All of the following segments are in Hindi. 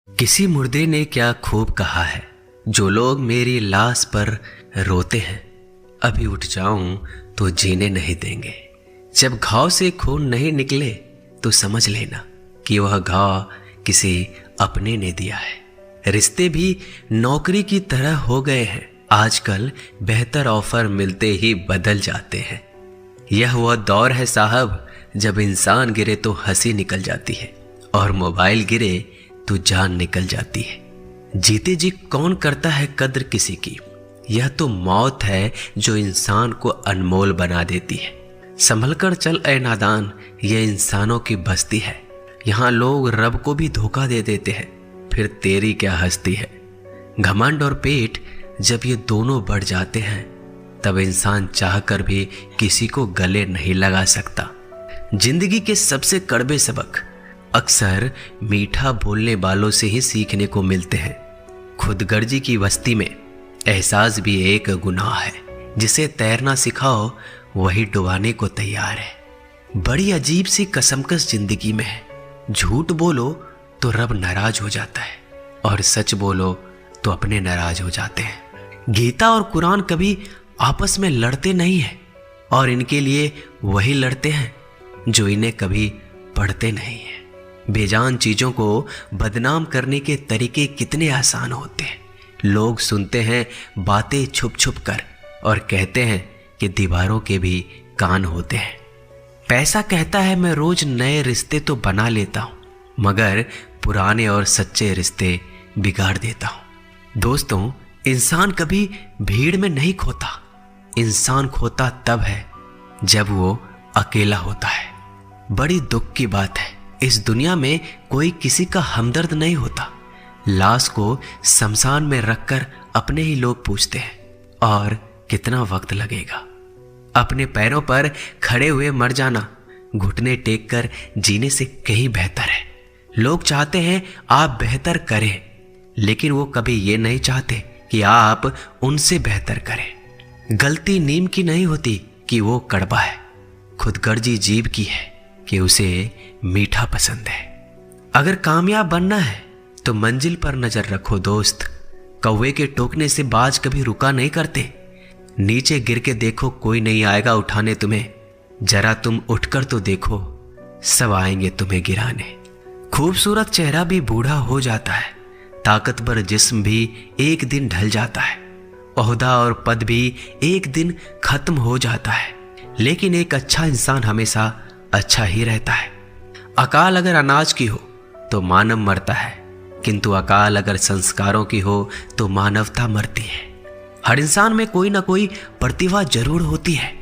किसी मुर्दे ने क्या खूब कहा है, जो लोग मेरी लाश पर रोते हैं, अभी उठ जाऊं तो जीने नहीं देंगे। जब घाव से खून नहीं निकले तो समझ लेना कि वह घाव किसी अपने ने दिया है। रिश्ते भी नौकरी की तरह हो गए हैं, आजकल बेहतर ऑफर मिलते ही बदल जाते हैं। यह वह दौर है साहब, जब इंसान गिरे तो हंसी निकल जाती है और मोबाइल गिरे तो जान निकल जाती है। जीते जी कौन करता है कद्र किसी की, यह तो मौत है जो इंसान को अनमोल बना देती है। संभल कर चल ए नादान, यह इंसानों की बस्ती है। यहाँ लोग रब को भी धोखा दे देते हैं, फिर तेरी क्या हस्ती है। घमंड और पेट जब ये दोनों बढ़ जाते हैं, तब इंसान चाहकर भी किसी को गले नहीं लगा सकता। जिंदगी के सबसे कड़वे सबक अक्सर मीठा बोलने वालों से ही सीखने को मिलते हैं। खुदगर्जी की बस्ती में एहसास भी एक गुनाह है, जिसे तैरना सिखाओ वही डुबाने को तैयार है। बड़ी अजीब सी कसमकस जिंदगी में है। झूठ बोलो तो रब नाराज हो जाता है और सच बोलो तो अपने नाराज हो जाते हैं। गीता और कुरान कभी आपस में लड़ते नहीं हैं, और इनके लिए वही लड़ते हैं जो इन्हें कभी पढ़ते नहीं हैं। बेजान चीजों को बदनाम करने के तरीके कितने आसान होते हैं। लोग सुनते हैं बातें छुप छुप कर और कहते हैं कि दीवारों के भी कान होते हैं। पैसा कहता है मैं रोज नए रिश्ते तो बना लेता हूं, मगर पुराने और सच्चे रिश्ते बिगाड़ देता हूं। दोस्तों, इंसान कभी भीड़ में नहीं खोता। इंसान खोता तब है जब वो अकेला होता है। बड़ी दुख की बात है, इस दुनिया में कोई किसी का हमदर्द नहीं होता। लाश को शमशान में रखकर अपने ही लोग पूछते हैं, और कितना वक्त लगेगा। अपने पैरों पर खड़े हुए मर जाना घुटने टेक कर जीने से कहीं बेहतर है। लोग चाहते हैं आप बेहतर करें, लेकिन वो कभी ये नहीं चाहते कि आप उनसे बेहतर करें। गलती नीम की नहीं होती कि वो कड़वा है, खुदगर्जी जीभ की है कि उसे मीठा पसंद है। अगर कामयाब बनना है तो मंजिल पर नजर रखो दोस्त। कौवे के टोकने से बाज कभी रुका नहीं करते। नीचे गिर के देखो, कोई नहीं आएगा उठाने तुम्हें। जरा तुम उठकर तो देखो, सब आएंगे तुम्हें गिराने। खूबसूरत चेहरा भी बूढ़ा हो जाता है, ताकतवर जिस्म भी एक दिन ढल जाता है, ओहदा और पद भी एक दिन खत्म हो जाता है, लेकिन एक अच्छा इंसान हमेशा अच्छा ही रहता है। अकाल अगर अनाज की हो तो मानव मरता है, किंतु अकाल अगर संस्कारों की हो तो मानवता मरती है। हर इंसान में कोई ना कोई प्रतिभा जरूर होती है,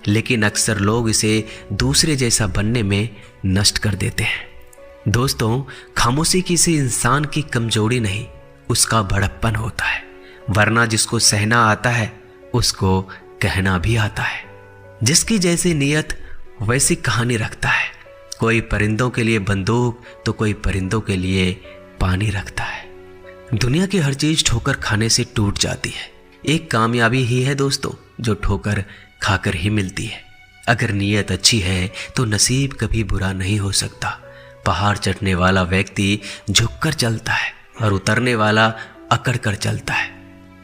लेकिन अक्सर लोग इसे दूसरे जैसा बनने में नष्ट कर देते हैं। दोस्तों, खामोशी किसी इंसान की कमजोरी नहीं, उसका बड़प्पन होता है। वरना जिसको सहना आता है उसको कहना भी आता है। जिसकी जैसी नीयत वैसी कहानी रखता है। कोई परिंदों के लिए बंदूक तो कोई परिंदों के लिए पानी रखता है। दुनिया की हर चीज ठोकर खाने से टूट जाती है। एक कामयाबी ही है दोस्तों जो ठोकर खाकर ही मिलती है। अगर नीयत अच्छी है तो नसीब कभी बुरा नहीं हो सकता। पहाड़ चढ़ने वाला व्यक्ति झुककर चलता है और उतरने वाला अकड़ कर चलता है।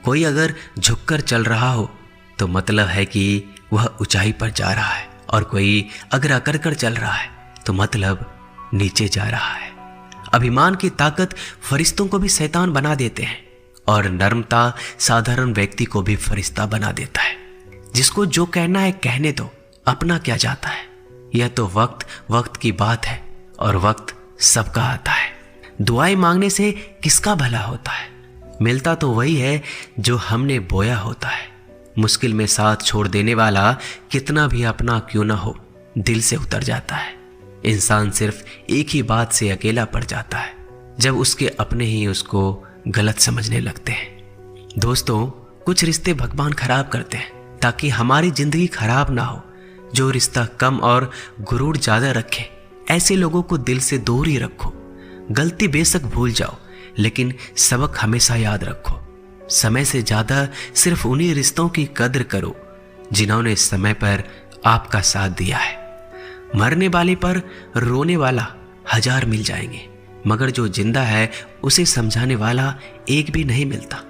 कोई अगर झुककर चल रहा हो तो मतलब है कि वह ऊंचाई पर जा रहा है, और कोई अगर अकड़ कर चल रहा है तो मतलब नीचे जा रहा है। अभिमान की ताकत फरिश्तों को भी शैतान बना देते हैं, और नर्मता साधारण व्यक्ति को भी फरिश्ता बना देता है। जिसको जो कहना है कहने दो, अपना क्या जाता है। यह तो वक्त की बात है, और वक्त सबका आता है। दुआएं मांगने से किसका भला होता है। मिलता तो वही है जो हमने बोया होता है। मुश्किल में साथ छोड़ देने वाला कितना भी अपना क्यों ना हो, दिल से उतर जाता है। इंसान सिर्फ एक ही बात से अकेला पड़ जाता है, जब उसके अपने ही उसको गलत समझने लगते हैं। दोस्तों, कुछ रिश्ते भगवान खराब करते हैं ताकि हमारी जिंदगी खराब ना हो। जो रिश्ता कम और गुरूर ज्यादा रखे, ऐसे लोगों को दिल से दूर ही रखो। गलती बेशक भूल जाओ, लेकिन सबक हमेशा याद रखो। समय से ज्यादा सिर्फ उन्हीं रिश्तों की कद्र करो जिन्होंने समय पर आपका साथ दिया है। मरने वाले पर रोने वाला 1000 मिल जाएंगे, मगर जो जिंदा है उसे समझाने वाला एक भी नहीं मिलता।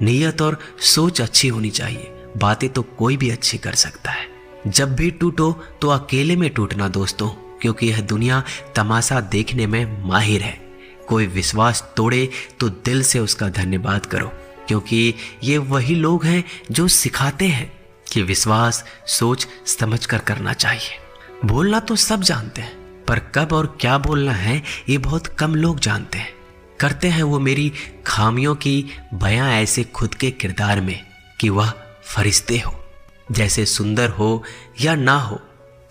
नीयत और सोच अच्छी होनी चाहिए, बातें तो कोई भी अच्छी कर सकता है। जब भी टूटो तो अकेले में टूटना दोस्तों, क्योंकि यह दुनिया तमाशा देखने में माहिर है। कोई विश्वास तोड़े तो दिल से उसका धन्यवाद करो, क्योंकि ये वही लोग हैं जो सिखाते हैं कि विश्वास सोच समझ कर करना चाहिए। बोलना तो सब जानते हैं, पर कब और क्या बोलना है ये बहुत कम लोग जानते हैं। करते हैं वो मेरी खामियों की बयां ऐसे खुद के किरदार में कि वह फरिश्ते हो। जैसे सुंदर हो या ना हो,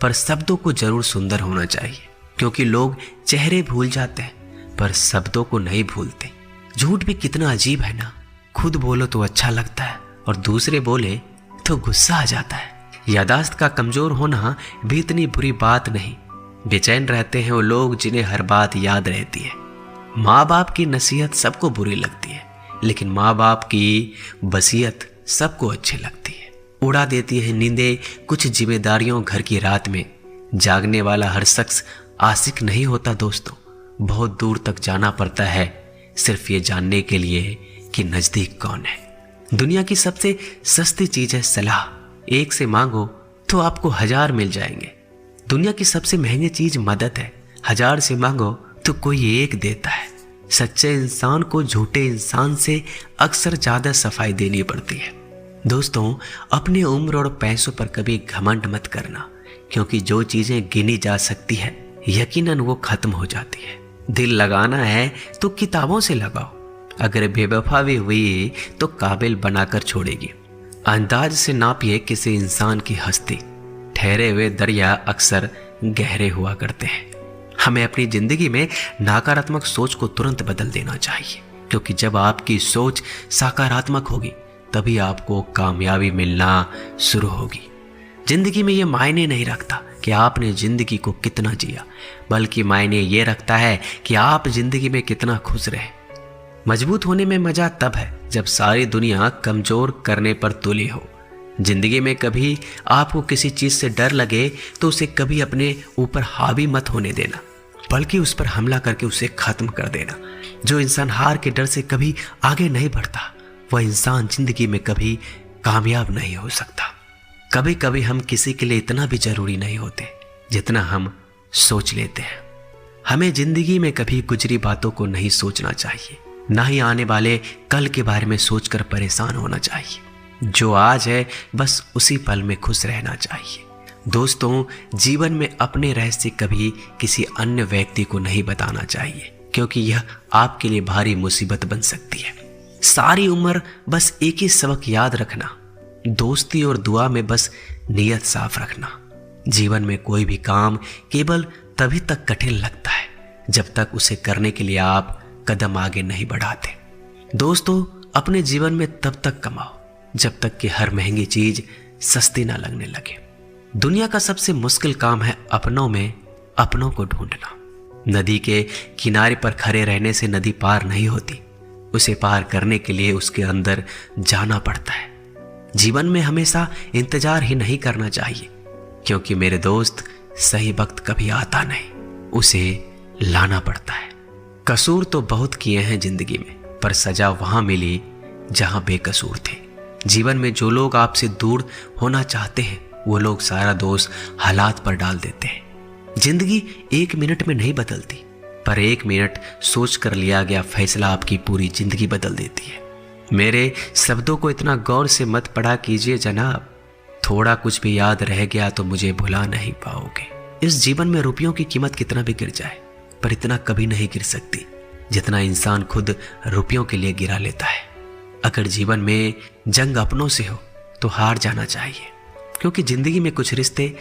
पर शब्दों को जरूर सुंदर होना चाहिए, क्योंकि लोग चेहरे भूल जाते हैं पर शब्दों को नहीं भूलते। झूठ भी कितना अजीब है ना, खुद बोलो तो अच्छा लगता है और दूसरे बोले तो गुस्सा आ जाता है। यादाश्त का कमजोर होना भी इतनी बुरी बात नहीं। बेचैन रहते हैं वो लोग जिन्हें हर बात याद रहती है। माँ बाप की नसीहत सबको बुरी लगती है, लेकिन माँ बाप की वसीयत सबको अच्छी लगती है। उड़ा देती है नींदें कुछ जिम्मेदारियों घर की रात में। जागने वाला हर शख्स आशिक नहीं होता दोस्तों। बहुत दूर तक जाना पड़ता है सिर्फ ये जानने के लिए कि नजदीक कौन है। दुनिया की सबसे सस्ती चीज है सलाह। एक से मांगो तो आपको 1000 मिल जाएंगे। दुनिया की सबसे महंगी चीज मदद है। 1000 से मांगो तो कोई एक देता है। सच्चे इंसान को झूठे इंसान से अक्सर ज्यादा सफाई देनी पड़ती है। दोस्तों, अपनी उम्र और पैसों पर कभी घमंड मत करना, क्योंकि जो चीजें गिनी जा सकती है यकीनन वो खत्म हो जाती है। दिल लगाना है तो किताबों से लगाओ। अगर बेवफा भी हुई तो काबिल बनाकर छोड़ेगी। अंदाज से नापिए किसी इंसान की हस्ती। ठहरे हुए दरिया अक्सर गहरे हुआ करते हैं। हमें अपनी जिंदगी में नकारात्मक सोच को तुरंत बदल देना चाहिए, क्योंकि जब आपकी सोच सकारात्मक होगी तभी आपको कामयाबी मिलना शुरू होगी। जिंदगी में ये मायने नहीं रखता कि आपने जिंदगी को कितना जिया, बल्कि मायने ये रखता है कि आप जिंदगी में कितना खुश रहे। मजबूत होने में मजा तब है जब सारी दुनिया कमजोर करने पर तुली हो। जिंदगी में कभी आपको किसी चीज से डर लगे तो उसे कभी अपने ऊपर हावी मत होने देना, बल्कि उस पर हमला करके उसे खत्म कर देना। जो इंसान हार के डर से कभी आगे नहीं बढ़ता, वह इंसान जिंदगी में कभी कामयाब नहीं हो सकता। कभी कभी हम किसी के लिए इतना भी जरूरी नहीं होते जितना हम सोच लेते हैं। हमें जिंदगी में कभी गुजरी बातों को नहीं सोचना चाहिए, ना ही आने वाले कल के बारे में सोचकर परेशान होना चाहिए। जो आज है बस उसी पल में खुश रहना चाहिए। दोस्तों, जीवन में अपने रहस्य कभी किसी अन्य व्यक्ति को नहीं बताना चाहिए, क्योंकि यह आपके लिए भारी मुसीबत बन सकती है। सारी उम्र बस एक ही सबक याद रखना, दोस्ती और दुआ में बस नीयत साफ रखना। जीवन में कोई भी काम केवल तभी तक कठिन लगता है जब तक उसे करने के लिए आप कदम आगे नहीं बढ़ाते। दोस्तों, अपने जीवन में तब तक कमाओ जब तक कि हर महंगी चीज सस्ती ना लगने लगे। दुनिया का सबसे मुश्किल काम है अपनों में अपनों को ढूंढना। नदी के किनारे पर खड़े रहने से नदी पार नहीं होती, उसे पार करने के लिए उसके अंदर जाना पड़ता है। जीवन में हमेशा इंतजार ही नहीं करना चाहिए, क्योंकि मेरे दोस्त सही वक्त कभी आता नहीं, उसे लाना पड़ता है। कसूर तो बहुत किए हैं जिंदगी में, पर सजा वहां मिली जहां बेकसूर थे। जीवन में जो लोग आपसे दूर होना चाहते हैं वो लोग सारा दोष हालात पर डाल देते हैं। जिंदगी 1 मिनट में नहीं बदलती, पर 1 मिनट सोच कर लिया गया फैसला आपकी पूरी जिंदगी बदल देती है। मेरे शब्दों को इतना गौर से मत पढ़ा कीजिए जनाब, थोड़ा कुछ भी याद रह गया तो मुझे भुला नहीं पाओगे। इस जीवन में रुपयों की कीमत कितना भी गिर जाए, पर इतना कभी नहीं गिर सकती जितना इंसान खुद रुपयों के लिए गिरा लेता है। अगर जीवन में जंग अपनों से हो तो हार जाना चाहिए, क्योंकि जिंदगी में कुछ रिश्ते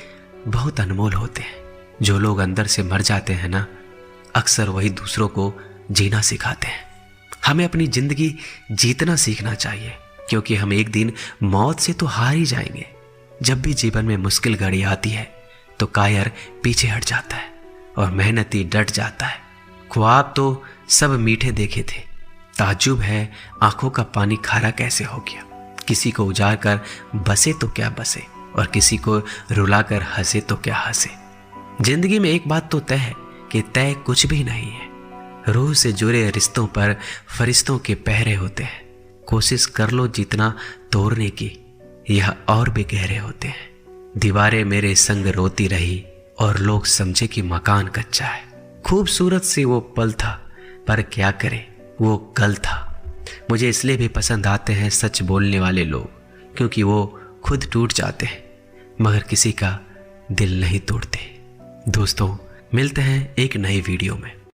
बहुत अनमोल होते हैं। जो लोग अंदर से मर जाते हैं ना, अक्सर वही दूसरों को जीना सिखाते हैं। हमें अपनी जिंदगी जीतना सीखना चाहिए, क्योंकि हम एक दिन मौत से तो हार ही जाएंगे। जब भी जीवन में मुश्किल घड़ी आती है तो कायर पीछे हट जाता है और मेहनती डट जाता है। ख्वाब तो सब मीठे देखे थे, ताज्जुब है आंखों का पानी खारा कैसे हो गया। किसी को उजाड़ कर बसे तो क्या बसे, और किसी को रुला कर हंसे तो क्या हंसे। जिंदगी में एक बात तो तय है कि तय कुछ भी नहीं है। रूह से जुड़े रिश्तों पर फरिश्तों के पहरे होते हैं। कोशिश कर लो जितना तोड़ने की, यह और भी गहरे होते हैं। दीवारें मेरे संग रोती रही और लोग समझे कि मकान कच्चा है। खूबसूरत सी वो पल था, पर क्या करें वो कल था। मुझे इसलिए भी पसंद आते हैं सच बोलने वाले लोग, क्योंकि वो खुद टूट जाते हैं मगर किसी का दिल नहीं तोड़ते। दोस्तों, मिलते हैं एक नई वीडियो में।